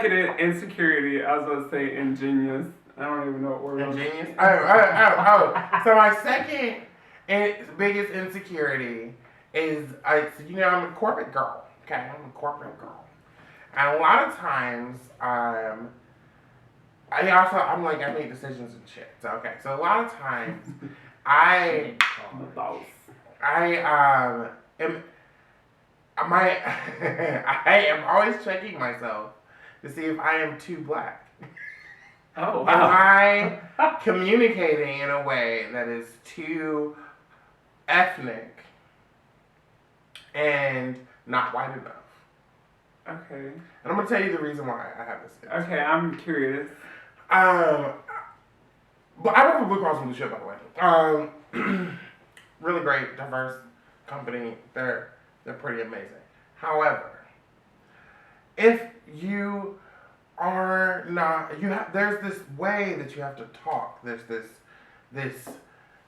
like an insecurity. I was going to say ingenious. I don't even know what word. Ingenious? Oh. So my second and biggest insecurity is, I'm a corporate girl. Okay, I'm a corporate girl. And a lot of times, I'm like, I make decisions and shit. So, okay, so a lot of times, I am always checking myself to see if I am too black. Oh, wow. Am I communicating in a way that is too ethnic and not white enough? Okay. And I'm going to tell you the reason why I have this. Okay, I'm curious. But I work for Blue Cross Blue Shield, by the way. Really great, diverse company. They're pretty amazing. However, if you are not, there's this way that you have to talk. There's this.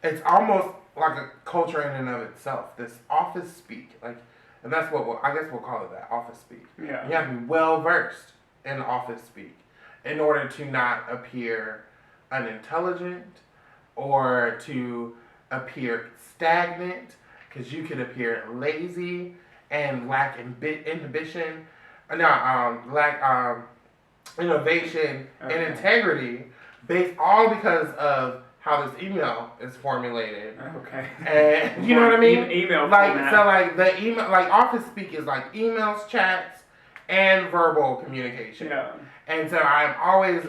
It's almost like a culture in and of itself. This office speak, and that's what I guess we'll call it, that office speak. Yeah. You have to be well versed in office speak in order to not appear unintelligent or to appear stagnant, because you could appear lazy and lack inhibition, lack innovation and integrity, based all because of how this email is formulated. Okay. And you know what I mean? Email the email, office speak is like emails, chats, and verbal communication. Yeah. And so I'm always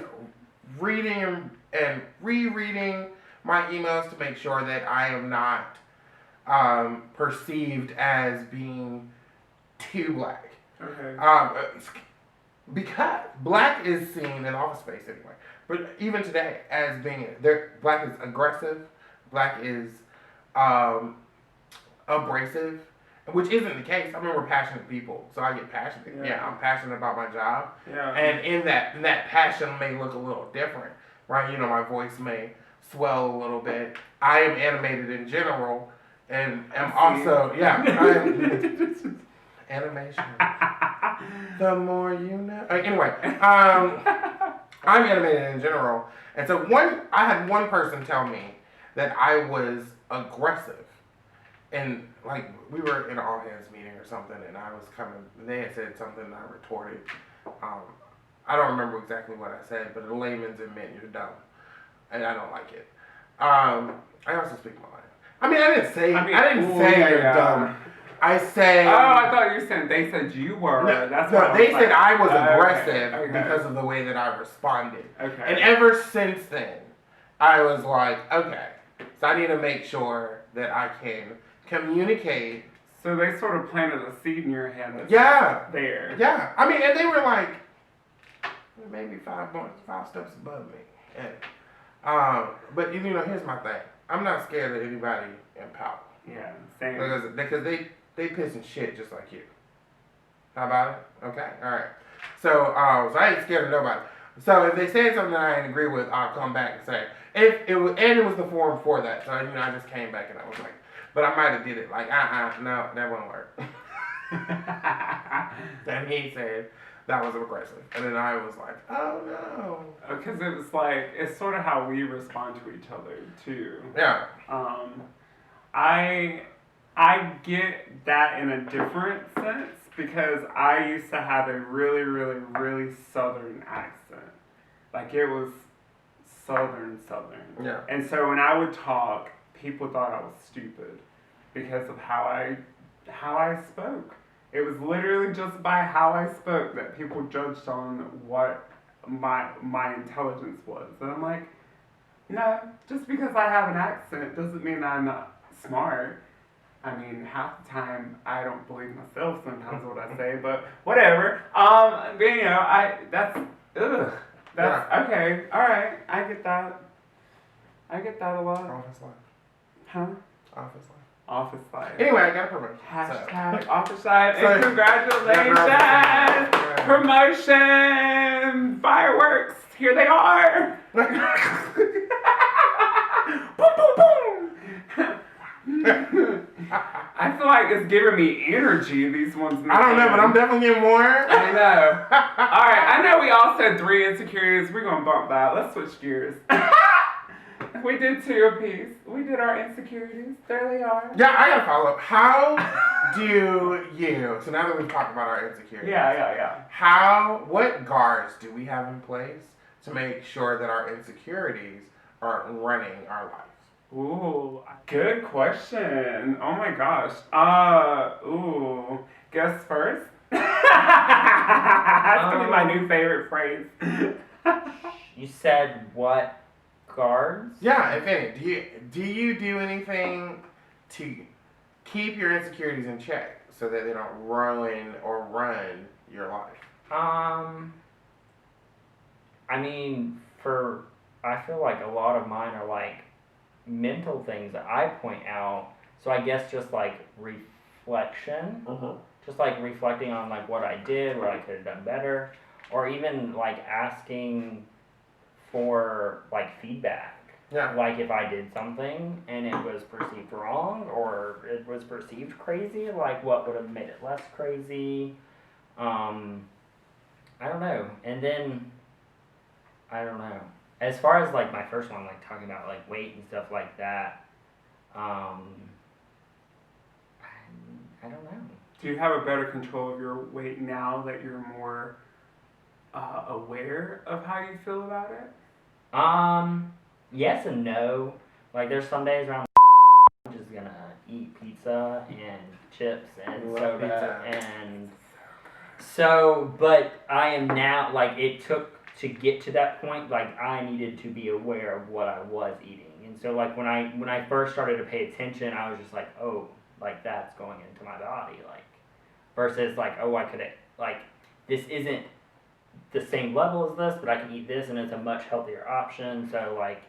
reading and rereading my emails to make sure that I am not perceived as being too black. Okay. Because black is seen in office space anyway, but even today as being black is aggressive, black is abrasive, which isn't the case. I mean, we're passionate people, so I get passionate. Yeah, I'm passionate about my job. Yeah. And in that passion may look a little different, right? You know, my voice may swell a little bit. I am animated in general, and am also animation. The more you know. Anyway, I'm animated in general, and so I had one person tell me that I was aggressive. And we were in an all hands meeting or something, and they had said something, and I retorted. I don't remember exactly what I said, but in layman's it meant you're dumb, and I don't like it. I also speak my mind. I mean, I didn't say you're dumb. I said. Oh, I thought you were saying they said you were. They said I was aggressive because of the way that I responded. Okay. And ever since then, I was like, okay, so I need to make sure that I can communicate. So they sort of planted a seed in your head. There. Yeah. I mean, and they were like maybe 5 steps above me. And but here's my thing. I'm not scared of anybody in power. Yeah, same. Because they piss and shit just like you. How about it? Okay, all right. So I ain't scared of nobody. So if they say something that I didn't agree with, I'll come back and say it was the forum for that. So I just came back and I was like, but I might have did it no, that won't work. And he said that was aggressive, and then I was like, oh no. Because it was like it's sort of how we respond to each other too. Yeah. I get that in a different sense because I used to have a really, really, really southern accent. Like it was southern. Yeah. And so when I would talk, people thought I was stupid because of how I spoke. It was literally just by how I spoke that people judged on what my intelligence was. And I'm like, no, just because I have an accent doesn't mean I'm not smart. I mean, half the time I don't believe myself sometimes what I say, but whatever. But that's okay. All right, I get that. I get that a lot. Office life. Huh? Office life. Office life. Anyway, I got a promotion. Hashtag office life. So, and congratulations! Promotion! Fireworks! Here they are! Boom, boom, boom! I feel like it's giving me energy, these ones. I don't know, but I'm definitely getting more. I know. Alright, I know we all said 3 insecurities. We're going to bump that. Let's switch gears. We did 2 apiece. We did our insecurities. There they are. Yeah, I gotta follow up. How do you, so now that we've talked about our insecurities. Yeah. What guards do we have in place to make sure that our insecurities aren't running our lives? Ooh, good question. Oh my gosh. Guess first? That's gonna be my new favorite phrase. You said what guards? Yeah, if any. Do you do anything to keep your insecurities in check so that they don't ruin or run your life? I mean, I feel like a lot of mine are like mental things that I point out. So I guess just like reflection, just like reflecting on like what I did, what I could have done better, or even like asking for like feedback. Yeah. Like if I did something and it was perceived wrong or it was perceived crazy, like what would have made it less crazy. I don't know. And then I don't know. As far as like my first one, like talking about like weight and stuff like that, I don't know. Do you have a better control of your weight now that you're more aware of how you feel about it? Yes and no. Like there's some days where I'm just gonna eat pizza and chips and soda and so, but I am now, like it took to get to that point, like I needed to be aware of what I was eating. And so like when I first started to pay attention, I was just like, oh, like that's going into my body, like versus like, oh, I could like this isn't the same level as this, but I can eat this and it's a much healthier option. So like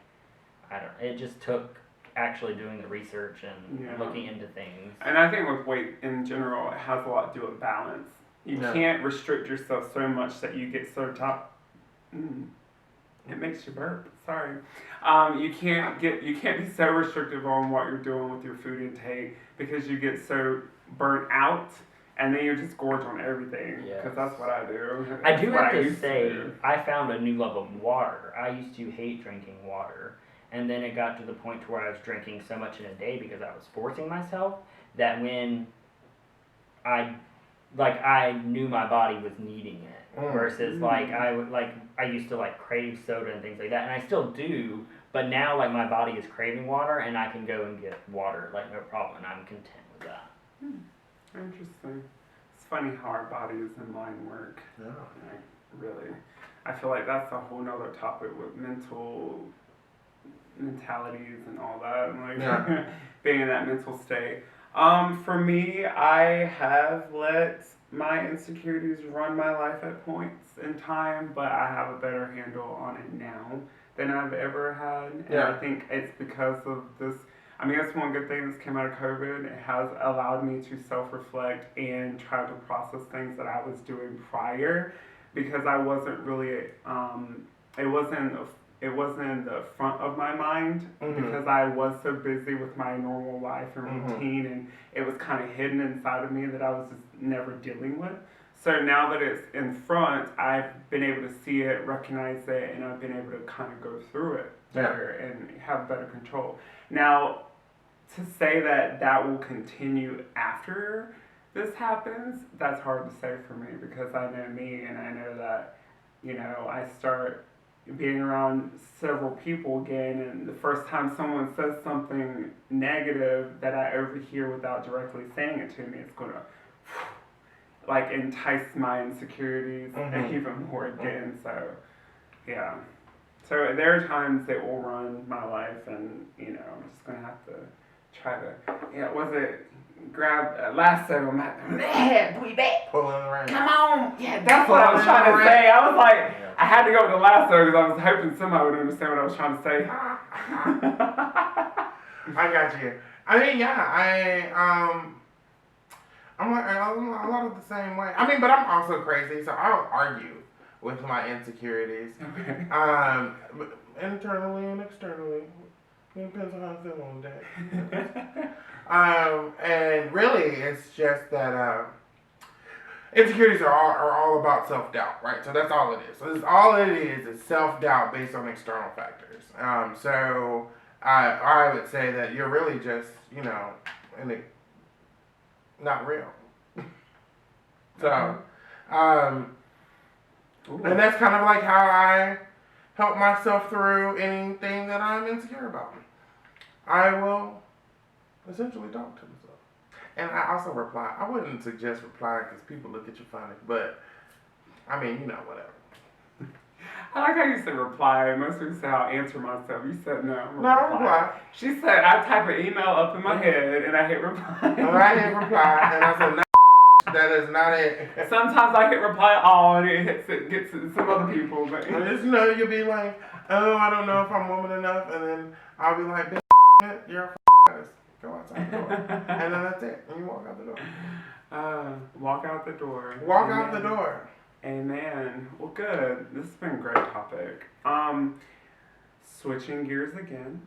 it just took actually doing the research and looking into things. And I think with weight in general, it has a lot to do with balance. You can't restrict yourself so much that you get so it makes you burp. Sorry. You can't be so restrictive on what you're doing with your food intake because you get so burnt out, and then you just gorge on everything. Because that's what I do. I do have to say, I found a new love of water. I used to hate drinking water, and then it got to the point to where I was drinking so much in a day because I was forcing myself that when I knew my body was needing it. Versus I used to like crave soda and things like that, and I still do, but now like my body is craving water and I can go and get water like no problem and I'm content with that. Interesting. It's funny how our bodies and mind work. Yeah. Like, really. I feel like that's a whole nother topic with mentalities and all that, and like being in that mental state. For me, I have let my insecurities run my life at points in time, but I have a better handle on it now than I've ever had. And I think it's because of this. I mean, that's one good thing that's came out of COVID. It has allowed me to self-reflect and try to process things that I was doing prior, because I wasn't really, it wasn't in the front of my mind because I was so busy with my normal life and routine, and it was kind of hidden inside of me that I was just never dealing with. So now that it's in front, I've been able to see it, recognize it, and I've been able to kind of go through it better and have better control. Now, to say that will continue after this happens, that's hard to say for me, because I know me, and I know that, I start being around several people again, and the first time someone says something negative that I overhear without directly saying it to me, it's gonna like entice my insecurities even more again. So yeah, so there are times that will run my life, and I'm just gonna have to try to grab a lasso and pull you back. Pull in the rain. Come on. Yeah, that's what I was trying to say. I was like, I had to go with the lasso because I was hoping somebody would understand what I was trying to say. I got you. I mean, I'm like a lot of the same way. I mean, but I'm also crazy, so I'll argue with my insecurities. Okay. Internally and externally. It depends on how I feel on the day. And really, it's just that insecurities are all about self-doubt, right? So that's all it is. So all it is self-doubt based on external factors. So I would say that you're really just, not real. So, and that's kind of like how I help myself through anything that I'm insecure about. I will essentially talk to myself. And I also reply. I wouldn't suggest replying because people look at you funny, but I mean, whatever. I like how you said reply. Most people say I'll answer myself. You said no. No, I reply. She said I type an email up in my head and I hit reply. And I hit reply, and I said, no, that is not it. Sometimes I hit reply all and gets to some other people. But And just you'll be like, oh, I don't know if I'm woman enough, and then I'll be like, bitch, you're a ass. Go outside the door. And then that's it. And you walk out the door. Walk out the door. Walk out the door. Amen. Well, good. This has been a great topic. Switching gears again.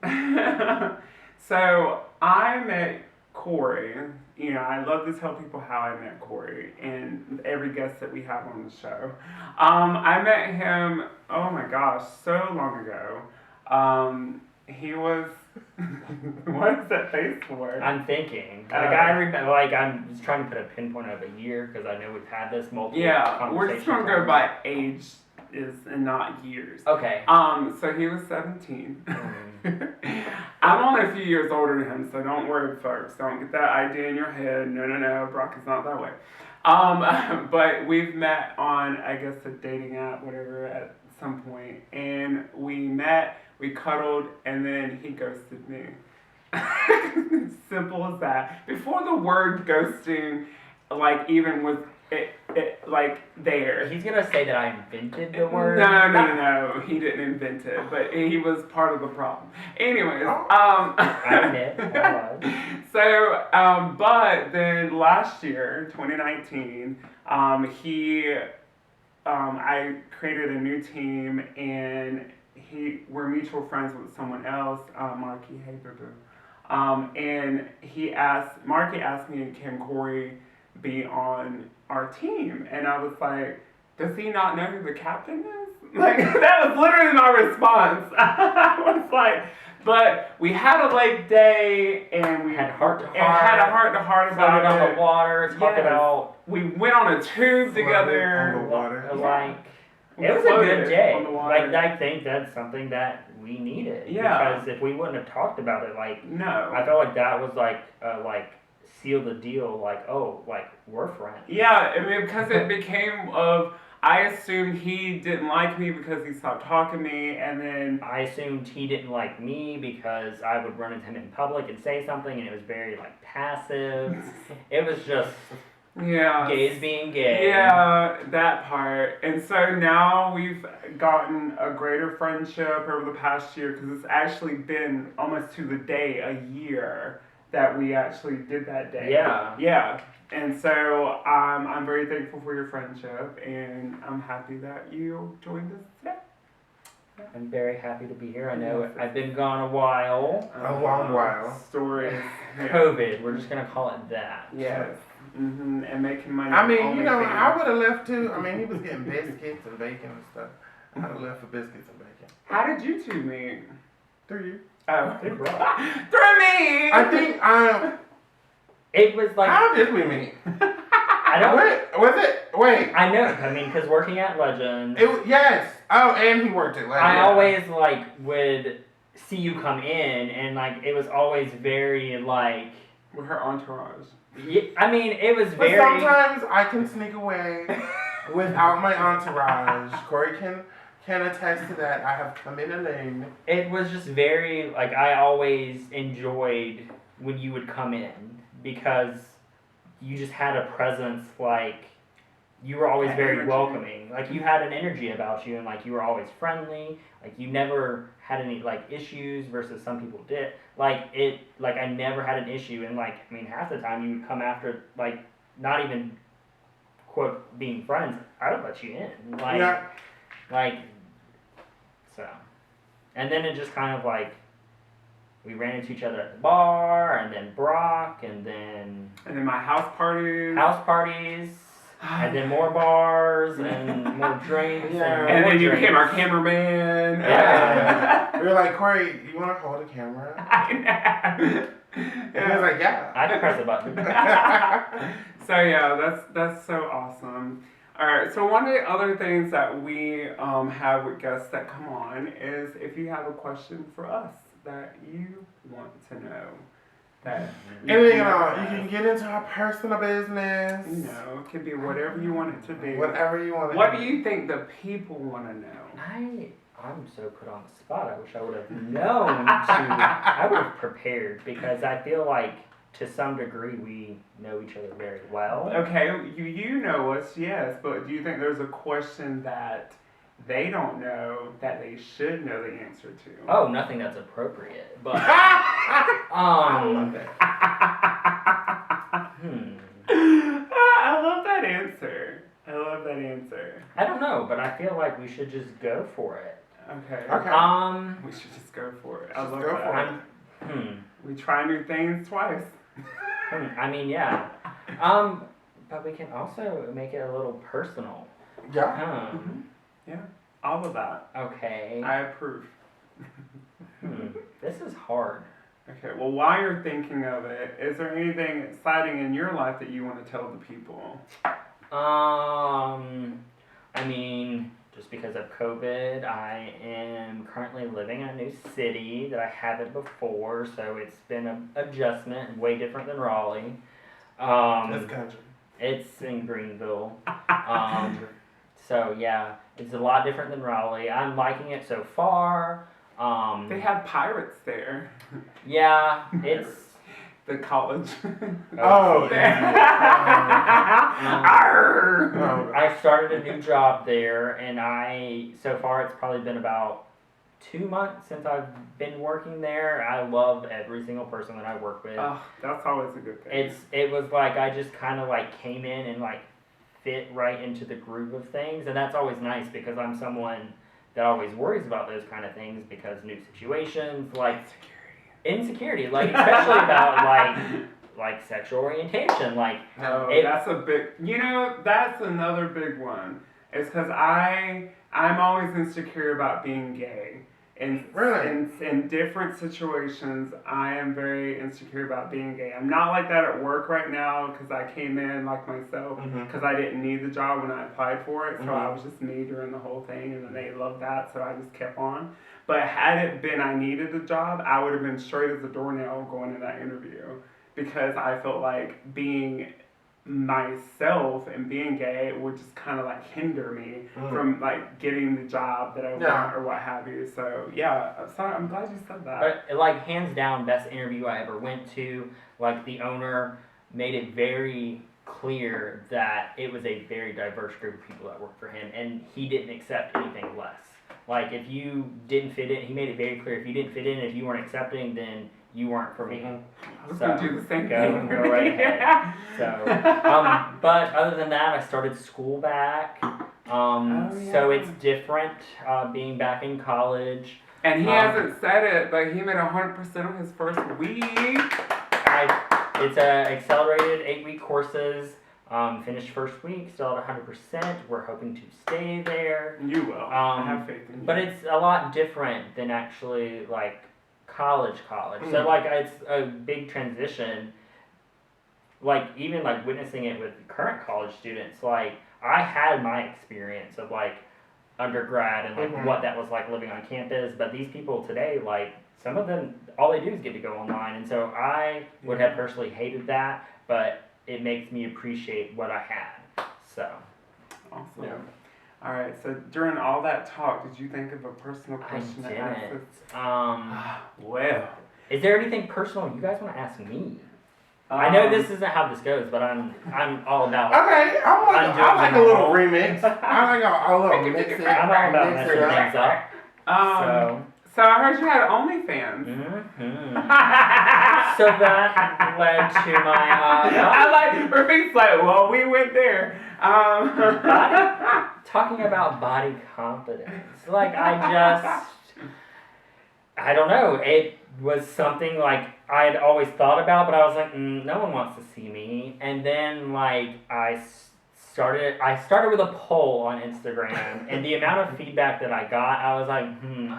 So I met Cory. I love to tell people how I met Cory and every guest that we have on the show. I met him, oh my gosh, so long ago. He was, what is that face for? I'm thinking. I remember, I'm just trying to put a pinpoint of a year because I know we've had this multiple Yeah, we're just going to go times. by age and not years. Okay. So he was 17. I'm only a few years older than him, so don't worry, folks. Don't get that idea in your head. No, Brock is not that way. But we've met on, I guess, a dating app, whatever, at some point. And we met, we cuddled, and then he ghosted me. Simple as that. Before the word ghosting, even was there. He's gonna say that I invented the word. No. He didn't invent it, but he was part of the problem. Anyways, I admit, I was. So, but then last year, 2019, I created a new team, and we're mutual friends with someone else, Marky, hey boo boo. And Marky asked me, can Cory be on our team? And I was like, does he not know who the captain is? That was literally my response. I was like, but we had a lake day and we had heart to heart. Had a heart to heart about it. On the water, talked about. We went on a tube together. On the water. It was a good day. I think that's something that we needed. Yeah. Because if we wouldn't have talked about it, no. I felt like that was seal the deal. We're friends. Yeah, because it became I assumed he didn't like me because he stopped talking to me, and then I assumed he didn't like me because I would run into him in public and say something, and it was very passive. It was just gays being gay. Yeah, that part. And so now we've gotten a greater friendship over the past year because it's actually been almost to the day a year that we actually did that day. Yeah. And so I'm very thankful for your friendship, and I'm happy that you joined us today. I'm very happy to be here. I know I've been gone a while. A long while. Stories. COVID, we're just going to call it that. Yes. Mm-hmm. And making money. I would have left too. He was getting biscuits and bacon and stuff. I'd have left for biscuits and bacon. How did you two meet? Through you. Oh. Through me! I think it was how did we meet? I don't. Wait. I know. Because working at Legend. Yes. Oh, and he worked at Legend. I always would see you come in, and it was always very With her entourage. Yeah, it was but very. Sometimes I can sneak away without my entourage. Cory can attest to that. I have come in alone. It was just very I always enjoyed when you would come in because you just had a presence you were always very welcoming. You had an energy about you, and you were always friendly. You never had any issues versus some people did. I never had an issue, and half the time you would come after not even quote being friends. I would let you in. So, and then it just kind of we ran into each other at the bar, and then Brock, and then my house parties. And then more bars and more drinks. And then you became our cameraman. Yeah. We were like, Cory, you want to hold a camera? I know. And he was like, yeah. I can press the button. So yeah, that's so awesome. All right, so one of the other things that we have with guests that come on is if you have a question for us that you want to know. Anything at all. You can get into our personal business. You know, it could be whatever you want it to be. Whatever you want it What to do be. you think the people want to know? I'm so put on the spot. I wish I would have known I would have prepared because I feel like to some degree we know each other very well. Okay, you know us, yes, but do you think there's a question that they don't know that they should know the answer to? Oh, nothing that's appropriate, but I love it. I love that answer. I don't know, but I feel like we should just go for it. Okay. We should just go for it. I love go that. for it. We try new things twice. I mean, yeah. But we can also make it a little personal. Yeah. Yeah. All of that. Okay. I approve. This is hard. Okay, well, while you're thinking of it, is there anything exciting in your life that you want to tell the people? I mean, just because of COVID, I am currently living in a new city that I haven't before, so it's been an adjustment, way different than Raleigh. This country. It's in Greenville. So yeah, it's a lot different than Raleigh. I'm liking it so far. They have pirates there. Yeah, it's the college. Oh, I started a new job there, and so far it's probably been about 2 months since I've been working there. I love every single person that I work with. Oh, that's always a good thing. It was like I just kind of like came in and like fit right into the groove of things, and that's always nice because I'm someone that always worries about those kind of things because new situations like insecurity, like especially about like sexual orientation, like that's a big, that's another big one. It's because I'm always insecure about being gay. In different situations, I am very insecure about being gay. I'm not like that at work right now because I came in like myself because I didn't need the job when I applied for it. So I was just me during the whole thing, and then they loved that, so I just kept on. But had it been I needed a job, I would have been straight as a doornail going to that interview because I felt like being myself and being gay would just kind of like hinder me from like getting the job that I want or what have you. So yeah, sorry, I'm glad you said that. But like hands down, best interview I ever went to. Like the owner made it very clear that it was a very diverse group of people that worked for him, and he didn't accept anything less. Like if you didn't fit in, he made it very clear. If you didn't fit in, if you weren't accepting, then you weren't for me. I was gonna do the same thing. Go right ahead. So, but other than that, I started school back. So it's different being back in college. And he hasn't said it, but he made 100% on his first week. It's accelerated 8-week courses. Finished first week, still at 100%. We're hoping to stay there. You will. I have faith in you. But it's a lot different than actually like college. So like it's a big transition. Like even like witnessing it with current college students, like I had my experience of like undergrad and like what that was like living on campus, but these people today, like some of them, all they do is get to go online, and so I would have personally hated that, but it makes me appreciate what I had. So awesome. Yeah. All right, so during all that talk, did you think of a personal question to ask us? Well. Is there anything personal you guys want to ask me? I know this isn't how this goes, but I'm all about. Okay, I like a little remix. I like a little mix it. I'm all about messing things up. So I heard you had OnlyFans. So that led to my. I like Rafiq's like, well, we went there. Talking about body confidence, like I just. I don't know. It was something like I had always thought about, but I was like, no one wants to see me. And then like I started with a poll on Instagram, and the amount of feedback that I got, I was like,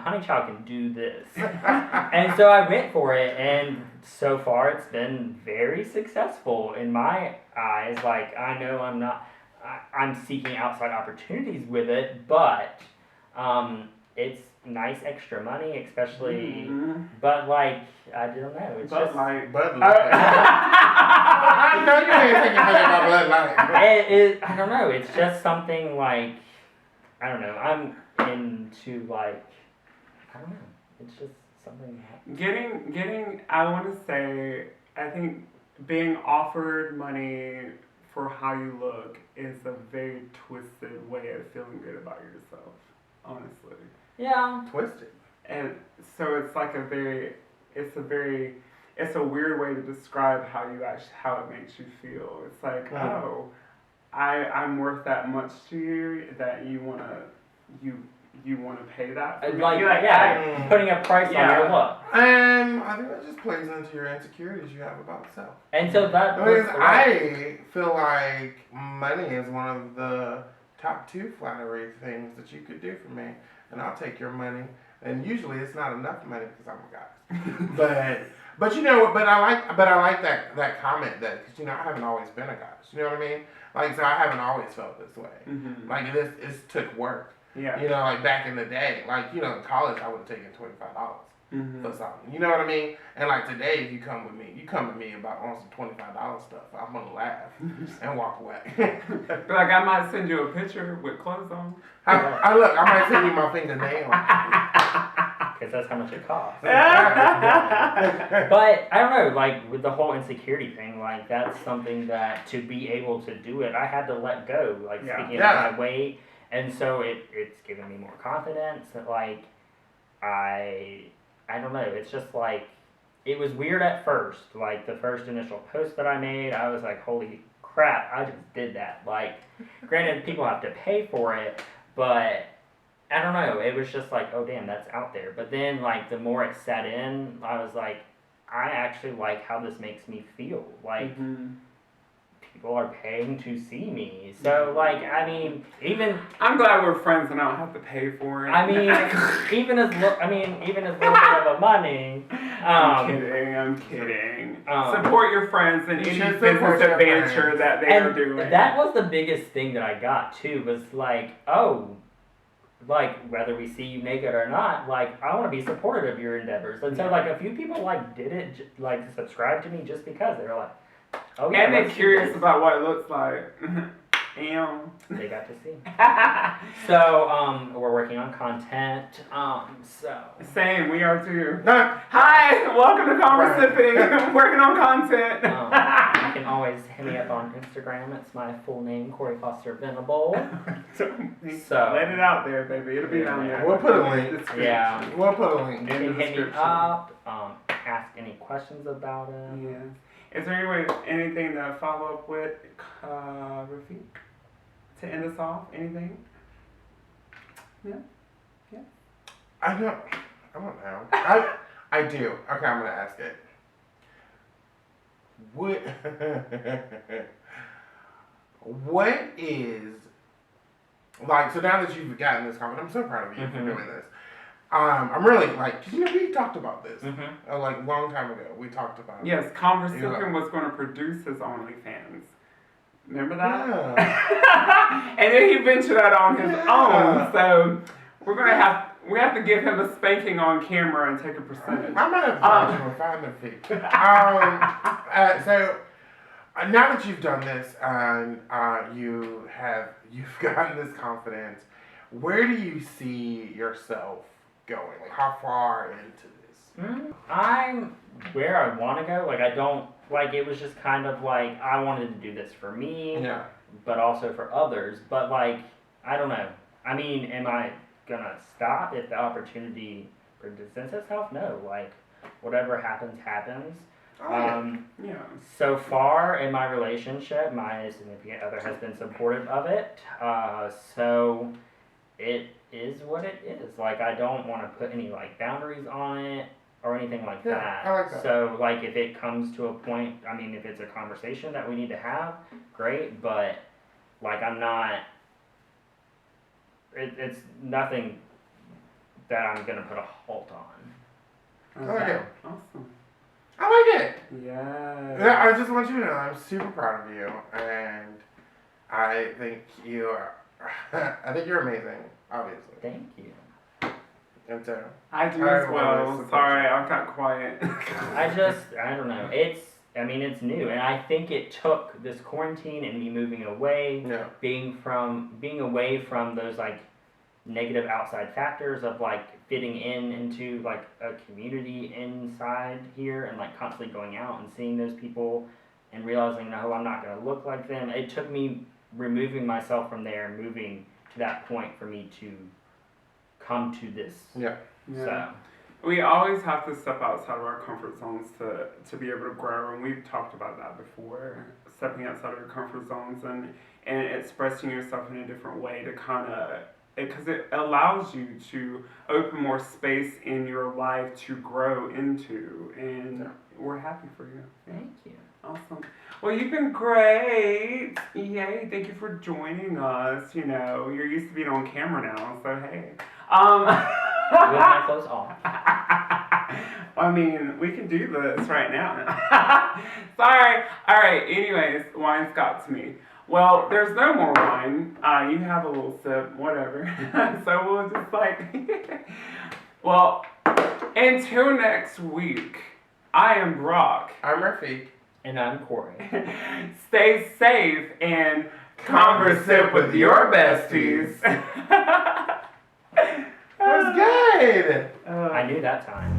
Honey Child can do this. And so I went for it, and so far it's been very successful in my eyes. Like, I know I'm seeking outside opportunities with it, but it's nice extra money, especially, but like, I don't know, it's But just... Bud Light. I know you ain't taking money about Bud Light. I don't know, it's just something like, I don't know, I'm into like, I don't know, it's just something that... Getting, I want to say, I think being offered money for how you look is a very twisted way of feeling good about yourself, honestly. Yeah. Twisted. And so it's like it's a weird way to describe how it makes you feel. It's like, I'm worth that much to you that you wanna pay that for me. Like, putting a price on your look. I think that just plays into your insecurities you have about self. And so that I feel like money is one of the top 2 flattery things that you could do for me, and I'll take your money. And usually it's not enough money because I'm a goddess. but you know, but I like that comment that, because I haven't always been a goddess. You know what I mean? Like, so I haven't always felt this way. Mm-hmm. Like it took work. Yeah. Like back in the day, like in college I would have taken $25 for something. You know what I mean? And like today, if you come to me about on some $25 stuff, I'm gonna laugh and walk away. Like, I might send you a picture with clothes on. I might send you my fingernail. Because that's how much it costs. Yeah. But I don't know, like with the whole insecurity thing, like that's something that to be able to do it, I had to let go. Like speaking of my weight, and so it's given me more confidence. That like I don't know. It's just like it was weird at first. Like the first initial post that I made, I was like, holy crap, I just did that. Like, granted, people have to pay for it, but I don't know. It was just like, oh damn, that's out there. But then like the more it set in, I was like, I actually like how this makes me feel. Like people are paying to see me. So like, I mean, even I'm glad we're friends and I don't have to pay for it. I mean, even as little bit of a money. I'm kidding. Support your friends in any business adventure that they are doing. That was the biggest thing that I got too. Was like, oh, like whether we see you naked or not, like I want to be supportive of your endeavors. And so like a few people like did it, like subscribed to me just because they were like, oh yeah, and they're curious about what it looks like. They got to see. So we're working on content. Same, we are too. Hi, welcome to Conversippin. Working on content. You can always hit me up on Instagram. It's my full name, Cory Venable. So let it out there, baby. It'll be down there. We'll put a link. Yeah. We'll put a link in the description. Hit me up. Ask any questions about it. Yeah. Is there anything to follow up with, Rafiq? To end us off? Anything? Yeah? Yeah? I don't know. I do. Okay, I'm gonna ask it. What is, like, so now that you've gotten this comment, I'm so proud of you for doing this. I'm really, like, cause we talked about this, like, a long time ago. We talked about it. Yes, Conversippin was going to produce his OnlyFans. Remember that? Yeah. And then he ventured out on his own, so we have to give him a spanking on camera and take a percentage. I might have charged him a finder fee. So now that you've done this and you've gotten this confidence, where do you see yourself going? Like, how far into this? I'm where I want to go. Like, I don't, like, it was just kind of like, I wanted to do this for me, but also for others. But, like, I don't know. I mean, am I going to stop if the opportunity presents itself? No. Like, whatever happens, happens. So far in my relationship, my significant other has been supportive of it. So it is what it is. Like, I don't want to put any, like, boundaries on it or anything like Yeah, that. I like that. So, like, if it comes to a point, I mean, if it's a conversation that we need to have, great, but, like, I'm not, it's nothing that I'm going to put a halt on. I like it. Awesome. I like it. Yeah. I just want you to know I'm super proud of you, and I think you are. I think you're amazing, obviously. Thank you. And so I do I as always well. support Sorry, you. I got quiet. I don't know. It's new, and I think it took this quarantine and me moving away, yeah, being away from those like negative outside factors of like fitting into like a community inside here and like constantly going out and seeing those people and realizing, no, I'm not going to look like them. It took me removing myself from there and moving to that point for me to come to this. yeah. So We always have to step outside of our comfort zones to be able to grow, and we've talked about that before. Stepping outside of your comfort zones and expressing yourself in a different way to kind of, because it allows you to open more space in your life to grow into, and we're happy for you. thank you. Awesome. Well, you've been great. Yay! Thank you for joining us. You know, you're used to being on camera now, so hey. With my clothes off. I mean, we can do this right now. Sorry. All right. Anyways, wine's got to me. Well, there's no more wine. You have a little sip, whatever. So we'll just like. Well, until next week. I am Brock. I'm Rafiq. And I'm Cory. Stay safe and conversip with your besties. That was good. I knew that time.